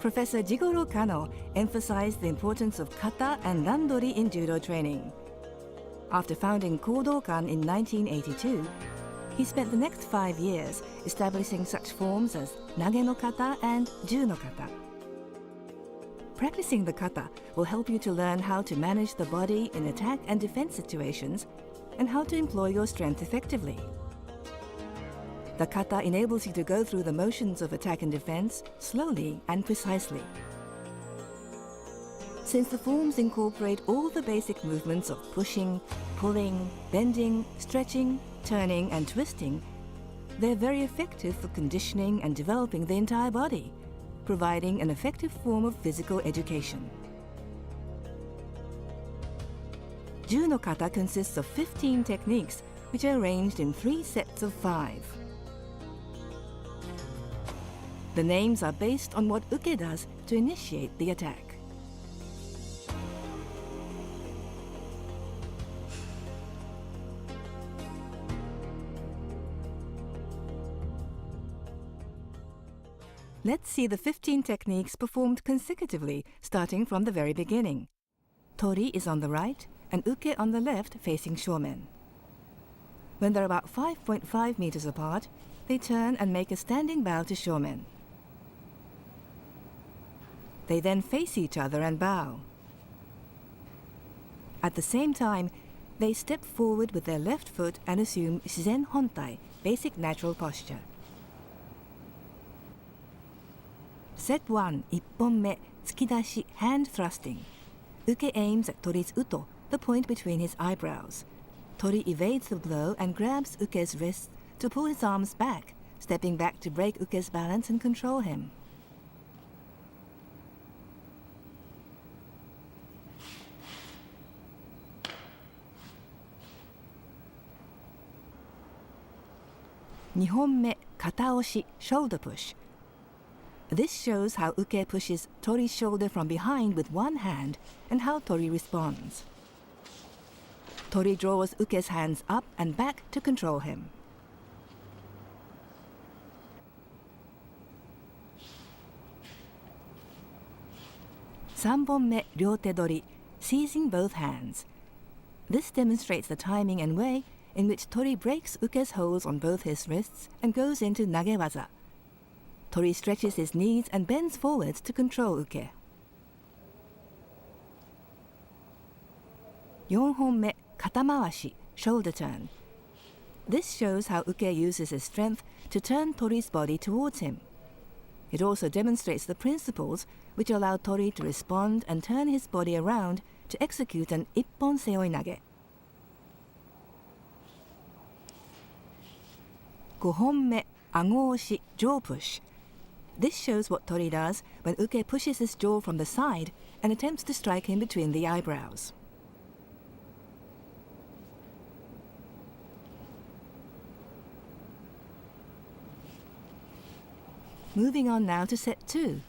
Professor Jigoro Kano emphasized the importance of kata and randori in judo training. After founding Kodokan in 1982, he spent the next 5 years establishing such forms as nage no kata and ju no kata. Practicing the kata will help you to learn how to manage the body in attack and defense situations and how to employ your strength effectively. The kata enables you to go through the motions of attack and defense slowly and precisely. Since the forms incorporate all the basic movements of pushing, pulling, bending, stretching, turning, and twisting, they're very effective for conditioning and developing the entire body, providing an effective form of physical education. Ju no kata consists of 15 techniques which are arranged in 3 sets of 5. The names are based on what uke does to initiate the attack. Let's see the 15 techniques performed consecutively, starting from the very beginning. Tori is on the right and uke on the left facing shomen. When they're about 5.5 meters apart, they turn and make a standing bow to shomen. They then face each other and bow. At the same time, they step forward with their left foot and assume shizen hontai, basic natural posture. Set 1, 1本目, Tsuki-dashi, hand thrusting. Uke aims at Tori's uto, the point between his eyebrows. Tori evades the blow and grabs Uke's wrists to pull his arms back, stepping back to break Uke's balance and control him. Nihon me, Kata-oshi, shoulder push. This shows how uke pushes Tori's shoulder from behind with one hand and how Tori responds. Tori draws uke's hands up and back to control him. Sanbon me, Ryo-te-dori, seizing both hands. This demonstrates the timing and way in which Tori breaks uke's holds on both his wrists and goes into nagewaza. Tori stretches his knees and bends forwards to control uke. 4本目, Kata-mawashi, shoulder turn. This shows how uke uses his strength to turn Tori's body towards him. It also demonstrates the principles which allow Tori to respond and turn his body around to execute an ippon seoi-nage. 5本目, Ago-oshi, jaw push. This shows what Tori does when uke pushes his jaw from the side and attempts to strike him between the eyebrows. Moving on now to set 2.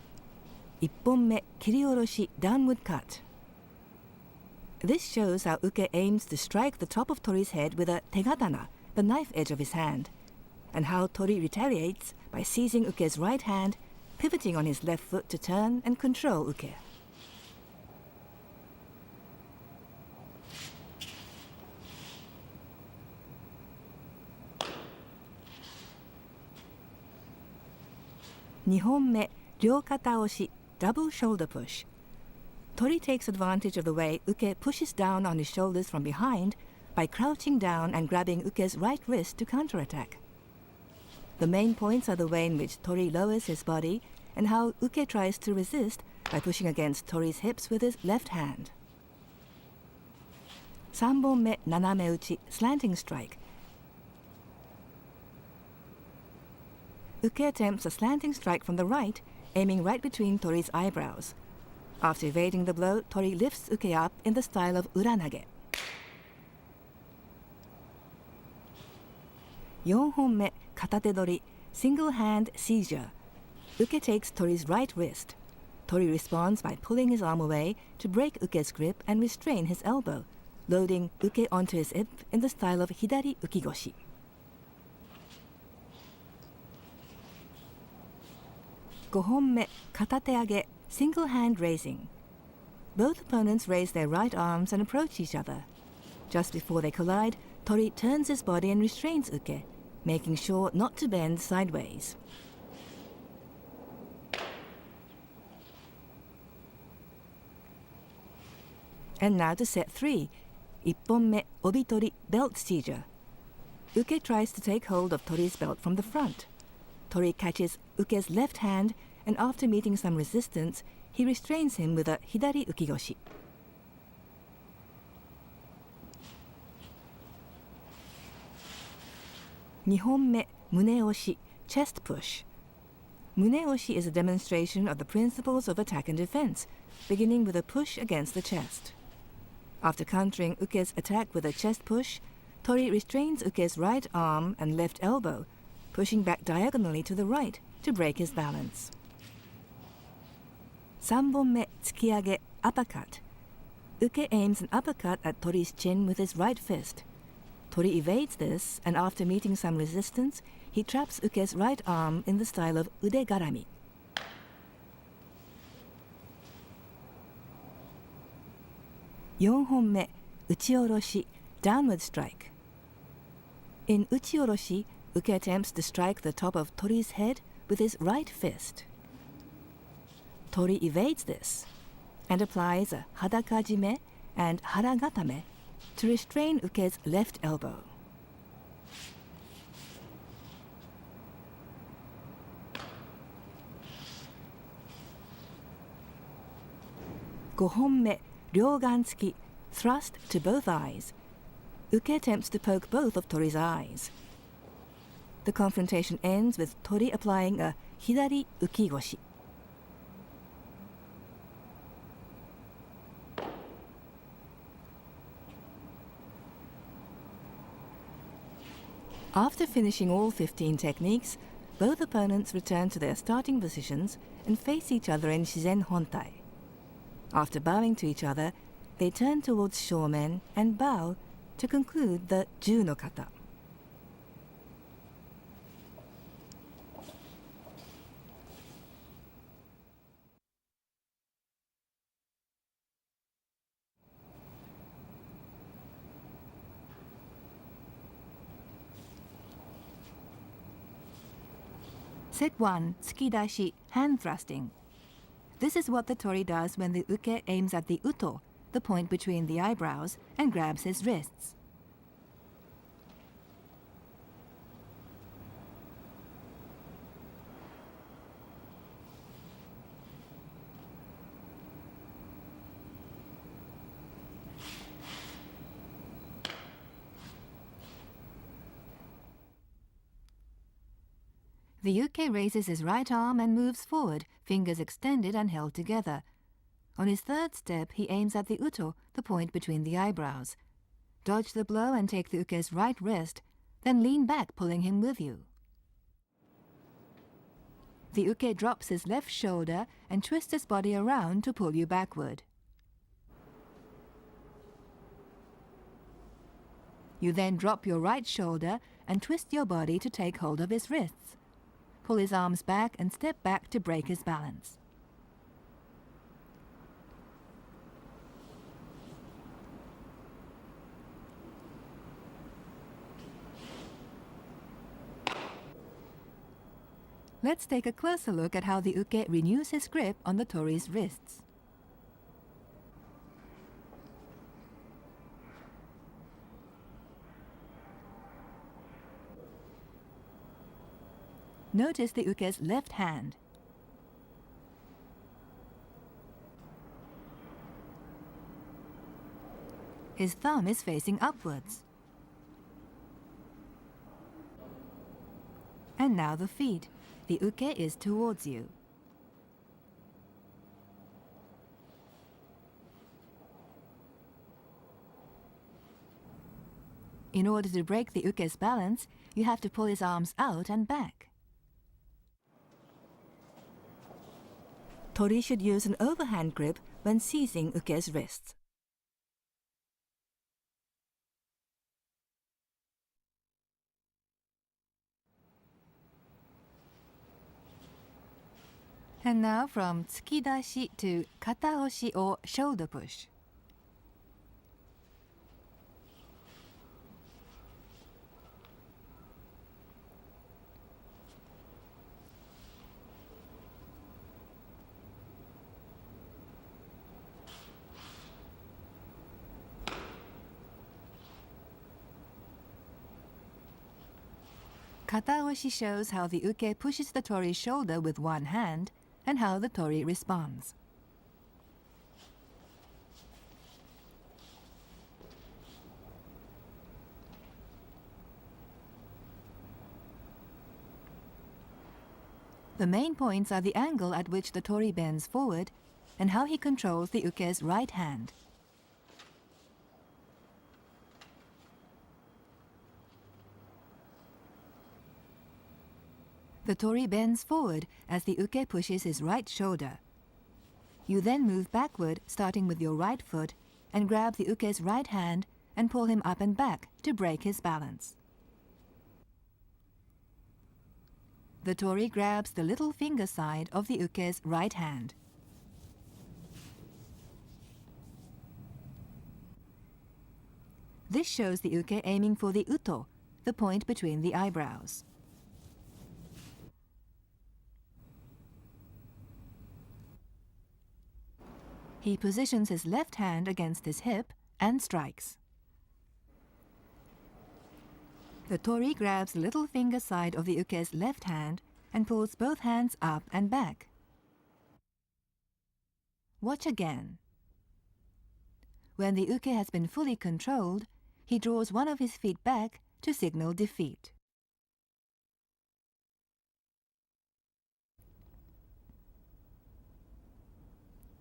1本目, Kiri-oroshi, downward cut. This shows how uke aims to strike the top of Tori's head with a tegatana, the knife edge of his hand, and how Tori retaliates by seizing uke's right hand, pivoting on his left foot to turn and control uke. Nihon me, Ryo-kata-oshi, double shoulder push. Tori takes advantage of the way uke pushes down on his shoulders from behind by crouching down and grabbing uke's right wrist to counterattack. The main points are the way in which Tori lowers his body and how uke tries to resist by pushing against Tori's hips with his left hand. 3本目, Naname-uchi, slanting strike. Uke attempts a slanting strike from the right, aiming right between Tori's eyebrows. After evading the blow, Tori lifts uke up in the style of uranage. 4本目, Kata-te-dori, single hand seizure. Uke takes Tori's right wrist. Tori responds by pulling his arm away to break uke's grip and restrain his elbow, loading uke onto his hip in the style of hidari uki-goshi. 5 5本目 Kata-te-age single hand raising. Both opponents raise their right arms and approach each other. Just before they collide, Tori turns his body and restrains Uke, making sure not to bend sideways. And now to set 3, 1本目 Obi-tori belt seizure. Uke tries to take hold of Tori's belt from the front. Tori catches Uke's left hand, and after meeting some resistance, he restrains him with a hidari ukigoshi. Nihonme Mune-oshi chest push. Mune-oshi is a demonstration of the principles of attack and defense, beginning with a push against the chest. After countering Uke's attack with a chest push, Tori restrains Uke's right arm and left elbow, pushing back diagonally to the right to break his balance. 3本目 Tsuki-age uppercut. Uke aims an uppercut at Tori's chin with his right fist. Tori evades this, and after meeting some resistance, he traps Uke's right arm in the style of ude-garami. 4本目 Uchi-oroshi downward strike. In Uchi-oroshi, Uke attempts to strike the top of Tori's head with his right fist. Tori evades this and applies a hadaka-jime and haragatame to restrain Uke's left elbow. Gohonme Ryo-gan-tsuki thrust to both eyes. Uke attempts to poke both of Tori's eyes. The confrontation ends with Tori applying a hidari ukigoshi. After finishing all 15 techniques, both opponents return to their starting positions and face each other in shizen hontai. After bowing to each other, they turn towards shomen and bow to conclude the 10 no kata. Set 1 Tsuki-dashi hand thrusting. This is what the Tori does when the Uke aims at the uto, the point between the eyebrows, and grabs his wrists. The Uke raises his right arm and moves forward, fingers extended and held together. On his third step, he aims at the uto, the point between the eyebrows. Dodge the blow and take the Uke's right wrist, then lean back, pulling him with you. The Uke drops his left shoulder and twists his body around to pull you backward. You then drop your right shoulder and twist your body to take hold of his wrists. Pull his arms back and step back to break his balance. Let's take a closer look at how the Uke renews his grip on the Tori's wrists. Notice the Uke's left hand. His thumb is facing upwards. And now the feet. The Uke is towards you. In order to break the Uke's balance, you have to pull his arms out and back. Tori should use an overhand grip when seizing Uke's wrists. And now from Tsuki-dashi to Kata-oshi or shoulder push. Kata-oshi shows how the uke pushes the tori's shoulder with one hand and how the tori responds. The main points are the angle at which the tori bends forward and how he controls the uke's right hand. The tori bends forward as the uke pushes his right shoulder. You then move backward, starting with your right foot, and grab the uke's right hand and pull him up and back to break his balance. The tori grabs the little finger side of the uke's right hand. This shows the uke aiming for the uto, the point between the eyebrows. He positions his left hand against his hip and strikes. The tori grabs the little finger side of the uke's left hand and pulls both hands up and back. Watch again. When the uke has been fully controlled, he draws one of his feet back to signal defeat.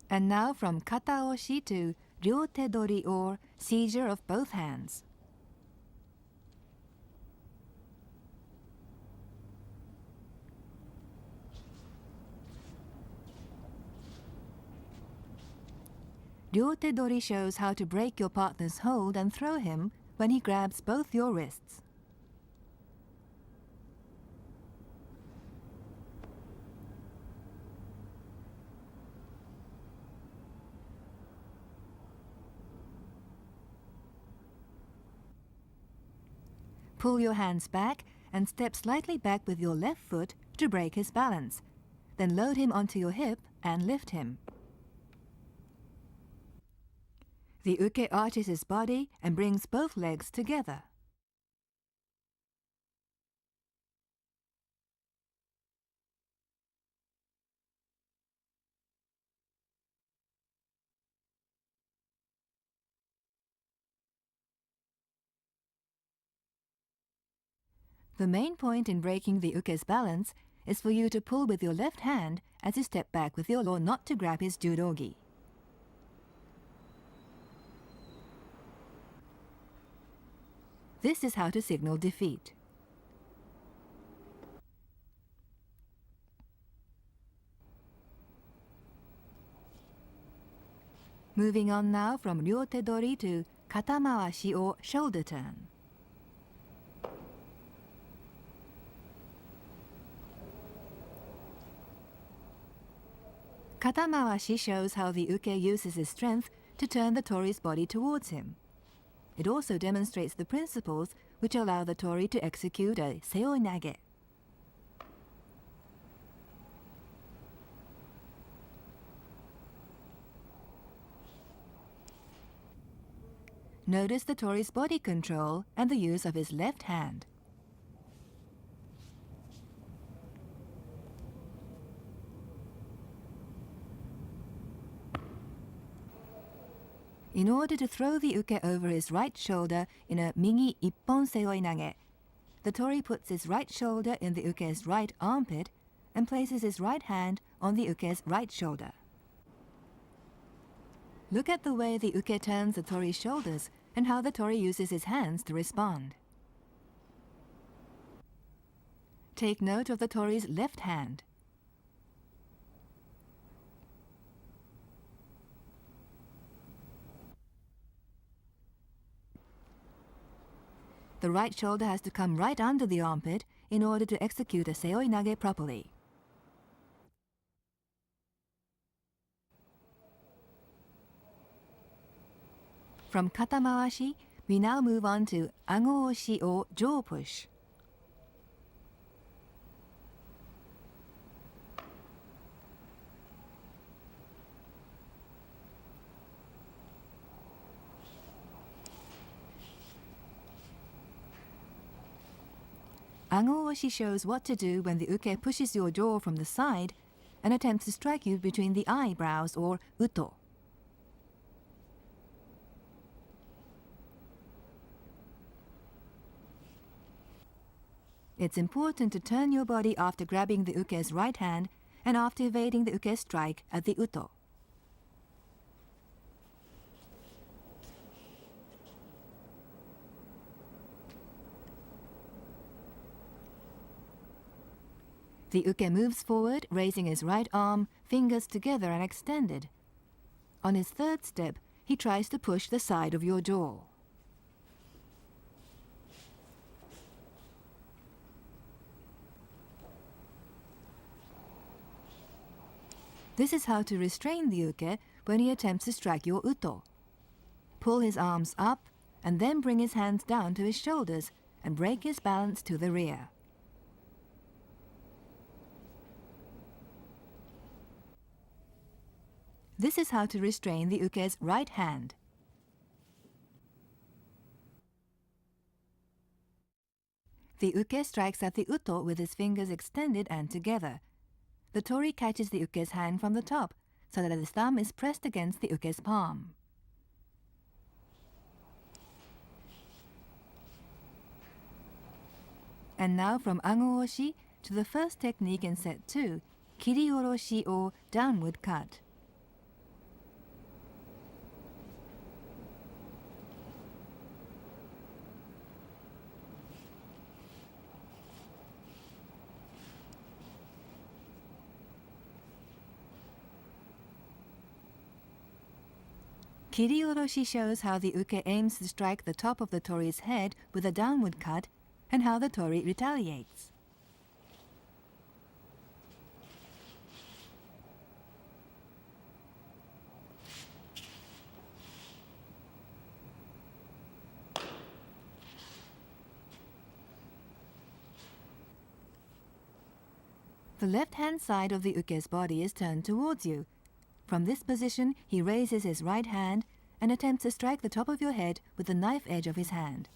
And now from Kata-oshi to Ryo-te-dori or seizure of both hands. Ryo-te-dori shows how to break your partner's hold and throw him when he grabs both your wrists. Pull your hands back and step slightly back with your left foot to break his balance. Then load him onto your hip and lift him. The uke arches his body and brings both legs together. The main point in breaking the uke's balance is for you to pull with your left hand as you step back with your left not to grab his judogi. This is how to signal defeat. Moving on now from Ryo-te-dori to Kata-mawashi or shoulder turn. Kata-mawashi shows how the uke uses his strength to turn the tori's body towards him. It also demonstrates the principles which allow the tori to execute a sahō. Notice the tori's body control and the use of his left hand. In order to throw the uke over his right shoulder in a migi ippon sahō, the tori puts his right shoulder in the uke's right armpit and places his right hand on the uke's right shoulder. Look at the way the uke turns the tori's shoulders and how the tori uses his hands to respond. Take note of the tori's left hand. The right shoulder has to come right under the armpit in order to execute a sahō properly. From Kata-mawashi, we now move on to Ago-oshi or jaw push. Ago-oshi shows what to do when the uke pushes your jaw from the side and attempts to strike you between the eyebrows or uto. It's important to turn your body after grabbing the uke's right hand and after evading the uke's strike at the uto. The uke moves forward, raising his right arm, fingers together and extended. On his third step, he tries to push the side of your jaw. This is how to restrain the uke when he attempts to strike your uto. Pull his arms up and then bring his hands down to his shoulders and break his balance to the rear. This is how to restrain the uke's right hand. The uke strikes at the uto with his fingers extended and together. The tori catches the uke's hand from the top so that his thumb is pressed against the uke's palm. And now from Ago-oshi to the first technique in set 2, Kiri-oroshi or downward cut. Kiri-oroshi shows how the uke aims to strike the top of the tori's head with a downward cut and how the tori retaliates. The left-hand side of the uke's body is turned towards you. From this position, he raises his right hand and attempts to strike the top of your head with the knife edge of his hand.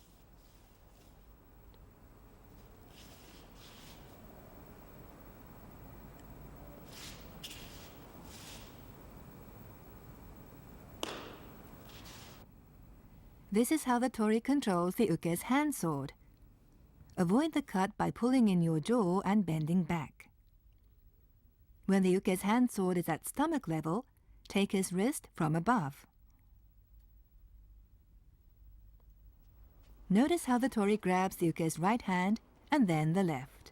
This is how the tori controls the uke's hand sword. Avoid the cut by pulling in your jaw and bending back. When the uke's hand sword is at stomach level, take his wrist from above. Notice how the tori grabs the uke's right hand and then the left.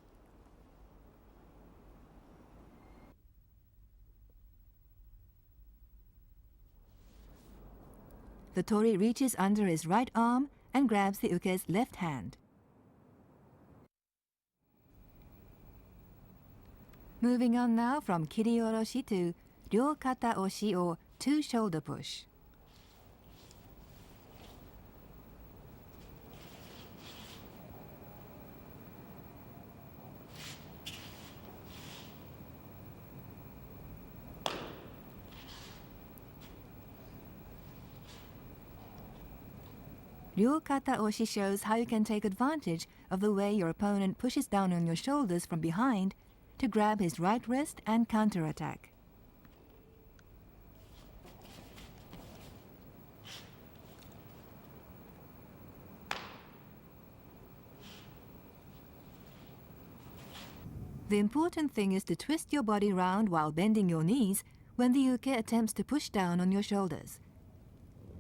The tori reaches under his right arm and grabs the uke's left hand. Moving on now from Kiri-oroshi to Ryo-kata-oshi or two-shoulder push. Ryo-kata-oshi shows how you can take advantage of the way your opponent pushes down on your shoulders from behind to grab his right wrist and counterattack. The important thing is to twist your body round while bending your knees when the uke attempts to push down on your shoulders.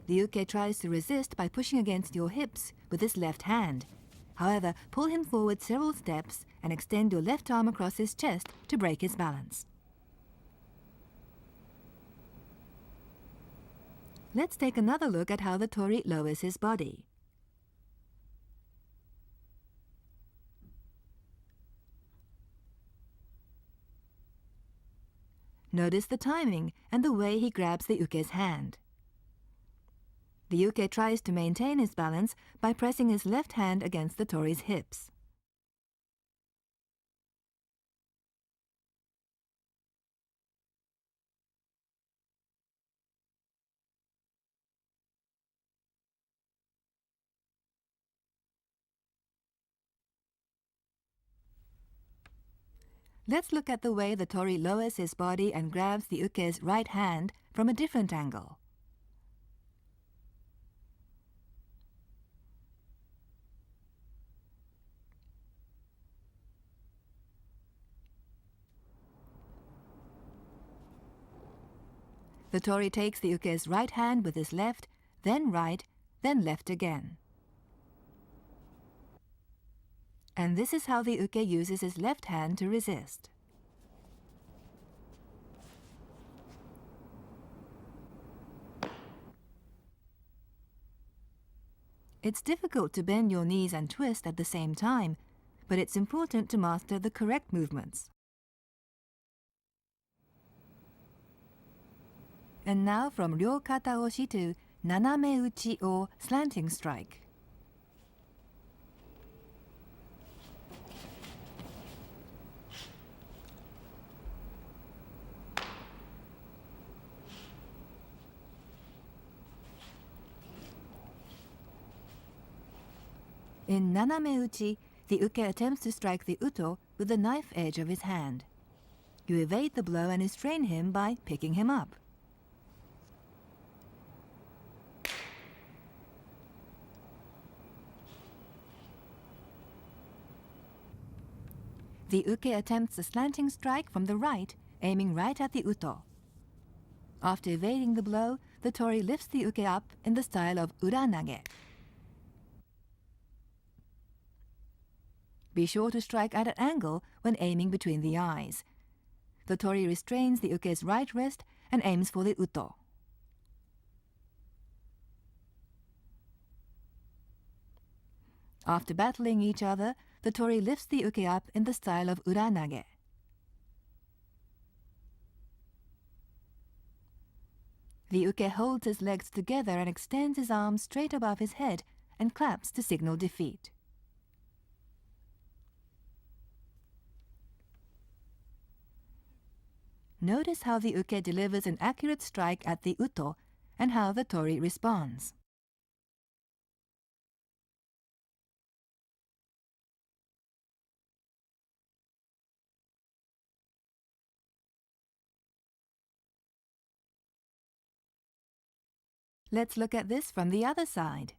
The uke tries to resist by pushing against your hips with his left hand. However, pull him forward several steps and extend your left arm across his chest to break his balance. Let's take another look at how the tori lowers his body. Notice the timing and the way he grabs the uke's hand. The uke tries to maintain his balance by pressing his left hand against the tori's hips. Let's look at the way the tori lowers his body and grabs the uke's right hand from a different angle. The tori takes the uke's right hand with his left, then right, then left again. And this is how the uke uses his left hand to resist. It's difficult to bend your knees and twist at the same time, but it's important to master the correct movements. And now from Ryo-kata-oshi to Naname-uchi or slanting strike. In Naname-uchi, the uke attempts to strike the uto with the knife edge of his hand. You evade the blow and restrain him by picking him up. The uke attempts a slanting strike from the right, aiming right at the uto. After evading the blow, the tori lifts the uke up in the style of uranage. Be sure to strike at an angle when aiming between the eyes. The tori restrains the uke's right wrist and aims for the uto. After battling each other, the tori lifts the uke up in the style of uranage. The uke holds his legs together and extends his arms straight above his head and claps to signal defeat. Notice how the uke delivers an accurate strike at the uto and how the tori responds. Let's look at this from the other side.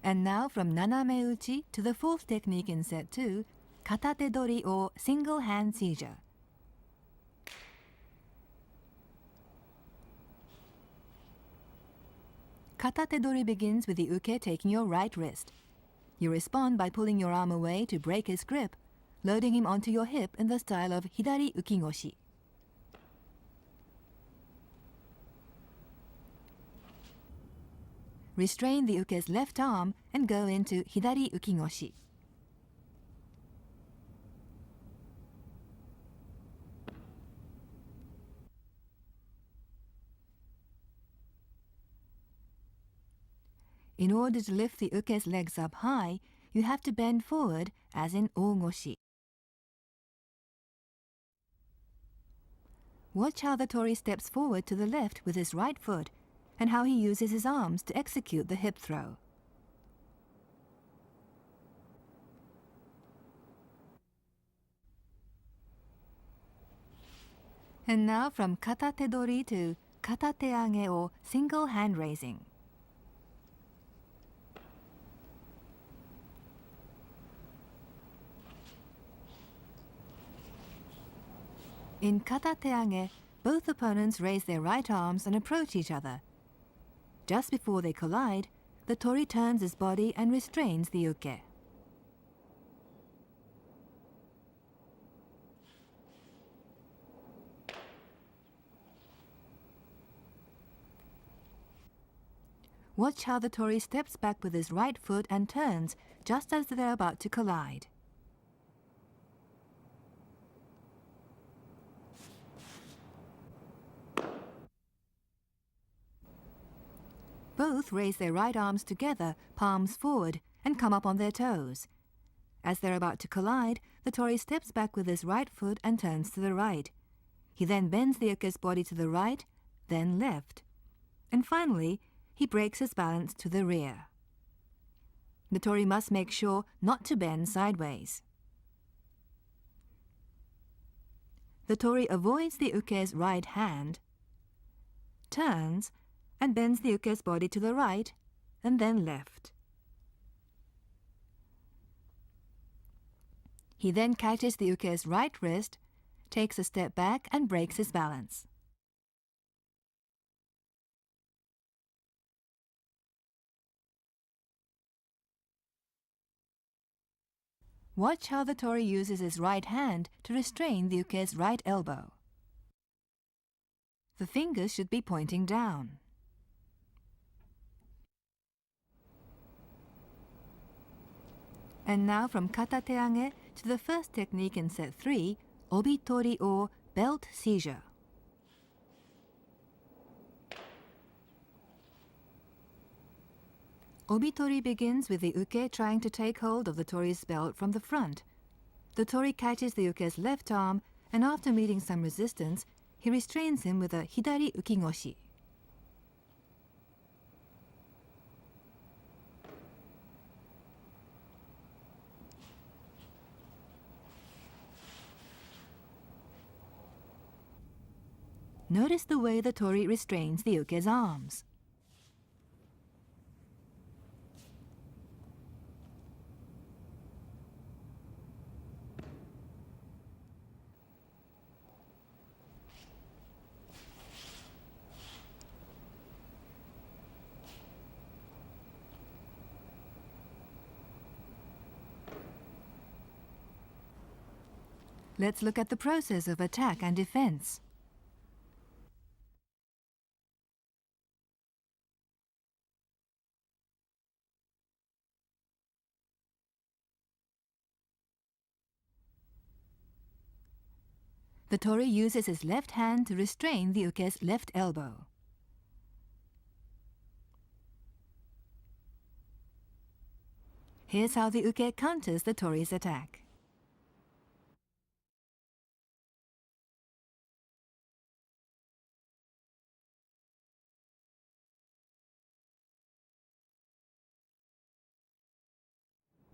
And now from Naname-uchi to the fourth technique in set 2, Kata-te-dori or single hand seizure. Kata-te-dori begins with the uke taking your right wrist. You respond by pulling your arm away to break his grip, loading him onto your hip in the style of hidari uki-goshi. Restrain the uke's left arm and go into hidari uki-goshi. In order to lift the uke's legs up high, you have to bend forward as in Ago-oshi. Watch how the tori steps forward to the left with his right foot and how he uses his arms to execute the hip throw. And now from Kata-te-dori to Kata-te-age or single hand raising. In Kata-te-age, both opponents raise their right arms and approach each other. Just before they collide, the tori turns his body and restrains the uke. Watch how the tori steps back with his right foot and turns just as they're about to collide. Both raise their right arms together, palms forward, and come up on their toes. As they're about to collide, the tori steps back with his right foot and turns to the right. He then bends the uke's body to the right, then left. And finally, he breaks his balance to the rear. The tori must make sure not to bend sideways. The tori avoids the uke's right hand, turns, and bends the uke's body to the right and then left. He then catches the uke's right wrist, takes a step back and breaks his balance. Watch how the tori uses his right hand to restrain the uke's right elbow. The fingers should be pointing down. And now from Kata-te-age to the first technique in set 3, Obi-tori or belt seizure. Obi-tori begins with the uke trying to take hold of the tori's belt from the front. The tori catches the uke's left arm, and after meeting some resistance, he restrains him with a hidari uki-goshi. Notice the way the tori restrains the uke's arms. Let's look at the process of attack and defense. The tori uses his left hand to restrain the uke's left elbow. Here's how the uke counters the tori's attack.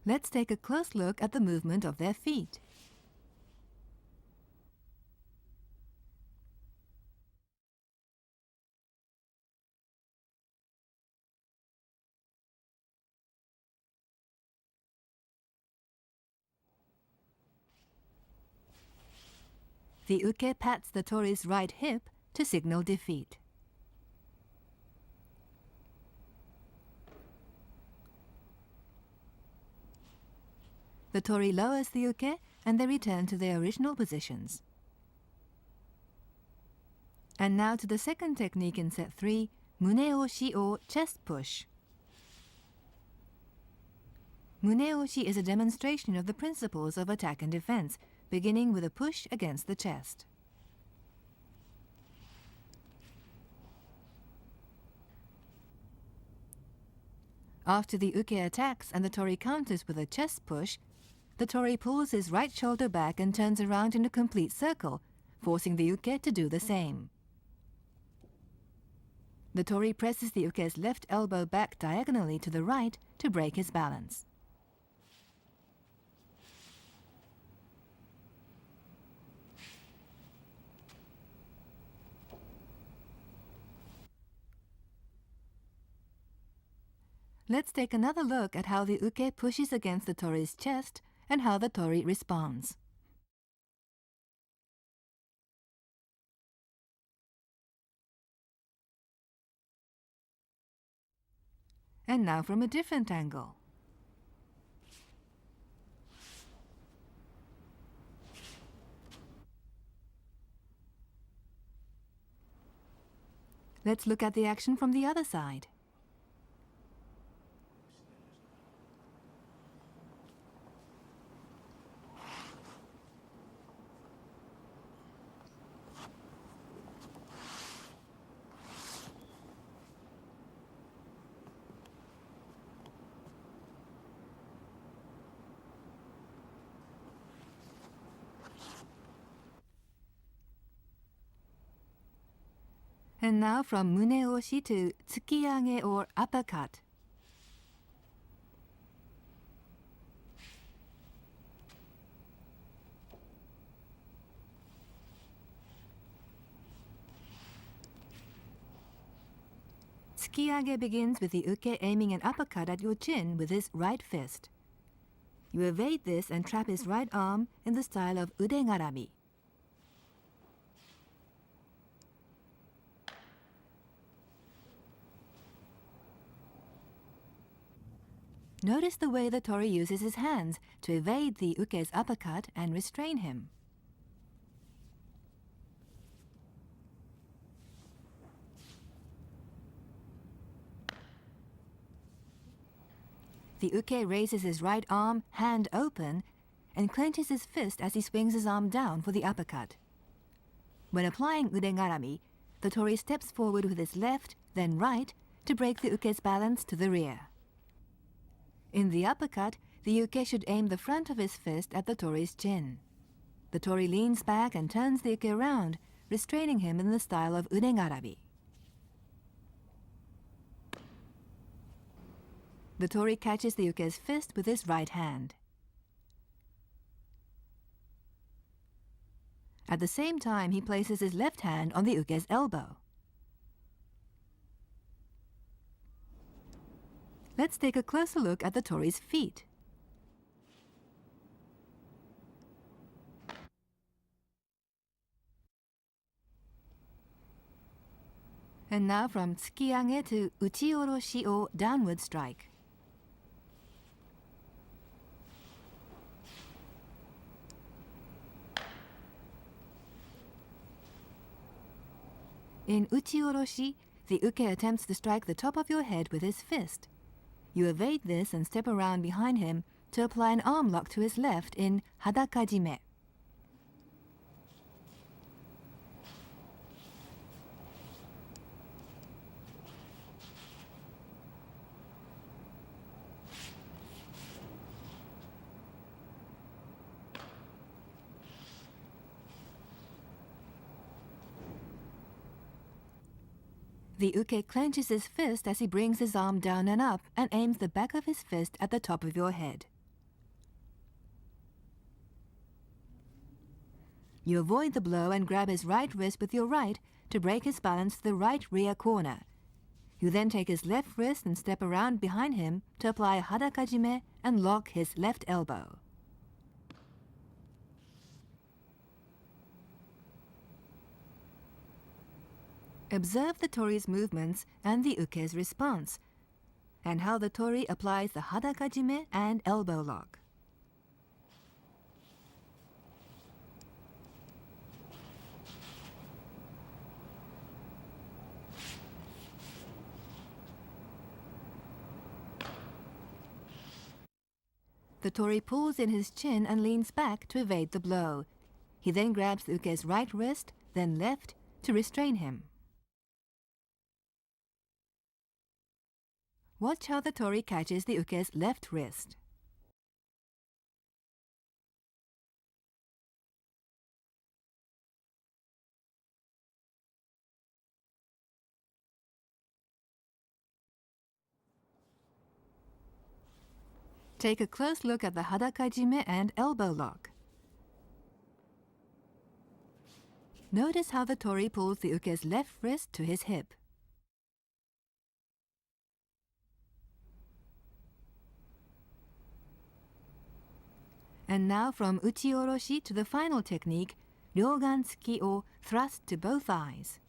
Let's take a close look at the movement of their feet. The uke pats the tori's right hip to signal defeat. The tori lowers the uke and they return to their original positions. And now to the second technique in set 3, Mune-oshi or chest push. Mune-oshi is a demonstration of the principles of attack and defense, beginning with a push against the chest. After the uke attacks and the tori counters with a chest push, the tori pulls his right shoulder back and turns around in a complete circle, forcing the uke to do the same. The tori presses the uke's left elbow back diagonally to the right to break his balance. Let's take another look at how the uke pushes against the tori's chest and how the tori responds. And now from a different angle. Let's look at the action from the other side. And now from Mune-oshi to Tsuki-age or Uppercut. Tsuki-age begins with the uke aiming an uppercut at your chin with his right fist. You evade this and trap his right arm in the style of ude-garami. Notice the way the tori uses his hands to evade the uke's uppercut and restrain him. The uke raises his right arm, hand open, and clenches his fist as he swings his arm down for the uppercut. When applying ude-garami, the tori steps forward with his left, then right, to break the uke's balance to the rear. In the uppercut, the uke should aim the front of his fist at the tori's chin. The tori leans back and turns the uke around, restraining him in the style of ude-garami. The tori catches the uke's fist with his right hand. At the same time, he places his left hand on the uke's elbow. Let's take a closer look at the tori's feet. And now from Tsuki-age to Uchi-oroshi or downward strike. In Uchi-oroshi, the uke attempts to strike the top of your head with his fist. You evade this and step around behind him to apply an arm lock to his left in hadaka-jime. The uke clenches his fist as he brings his arm down and up and aims the back of his fist at the top of your head. You avoid the blow and grab his right wrist with your right to break his balance to the right rear corner. You then take his left wrist and step around behind him to apply hadaka-jime and lock his left elbow. Observe the tori's movements and the uke's response, and how the tori applies the hadaka-jime and elbow lock. The tori pulls in his chin and leans back to evade the blow. He then grabs the uke's right wrist, then left, to restrain him. Watch how the tori catches the uke's left wrist. Take a close look at the hadaka-jime and elbow lock. Notice how the tori pulls the uke's left wrist to his hip. And now from Uchi-oroshi to the final technique, Ryo-gan-tsuki or thrust to both eyes.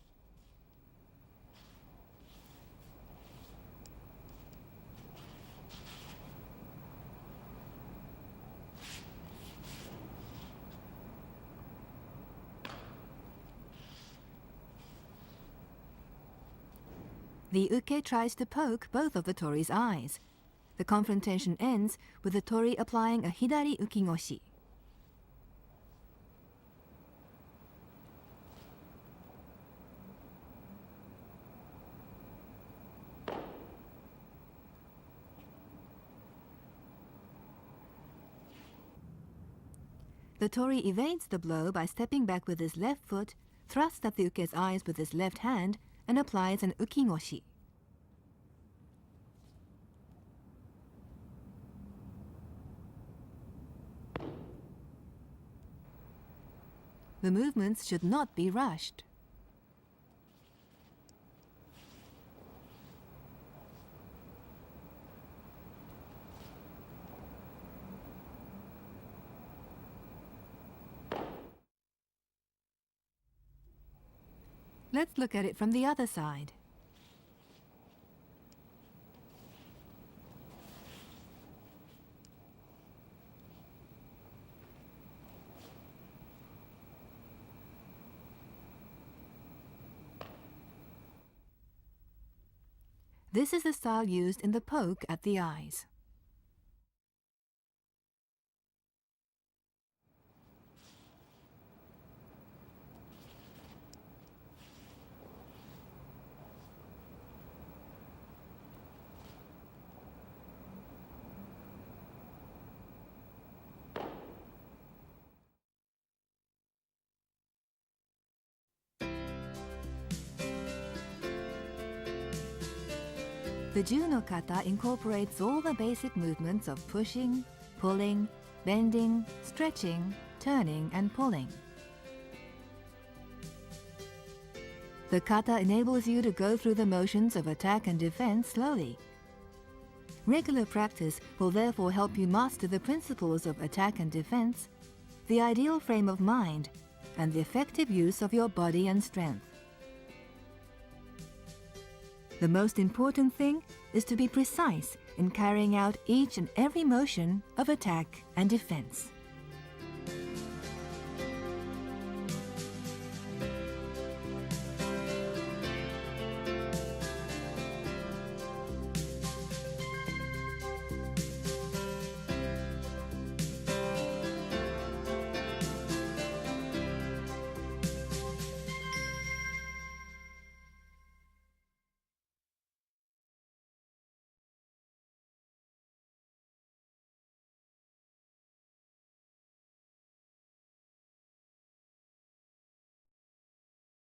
The uke tries to poke both of the tori's eyes. The confrontation ends with the tori applying a hidari uki-goshi. The tori evades the blow by stepping back with his left foot, thrusts at the uke's eyes with his left hand, and applies an Uchi-oroshi. The movements should not be rushed. Let's look at it from the other side. This is the style used in the poke at the eyes. The Ju-no kata incorporates all the basic movements of pushing, pulling, bending, stretching, turning, and pulling. The kata enables you to go through the motions of attack and defense slowly. Regular practice will therefore help you master the principles of attack and defense, the ideal frame of mind, and the effective use of your body and strength. The most important thing is to be precise in carrying out each and every motion of attack and defense.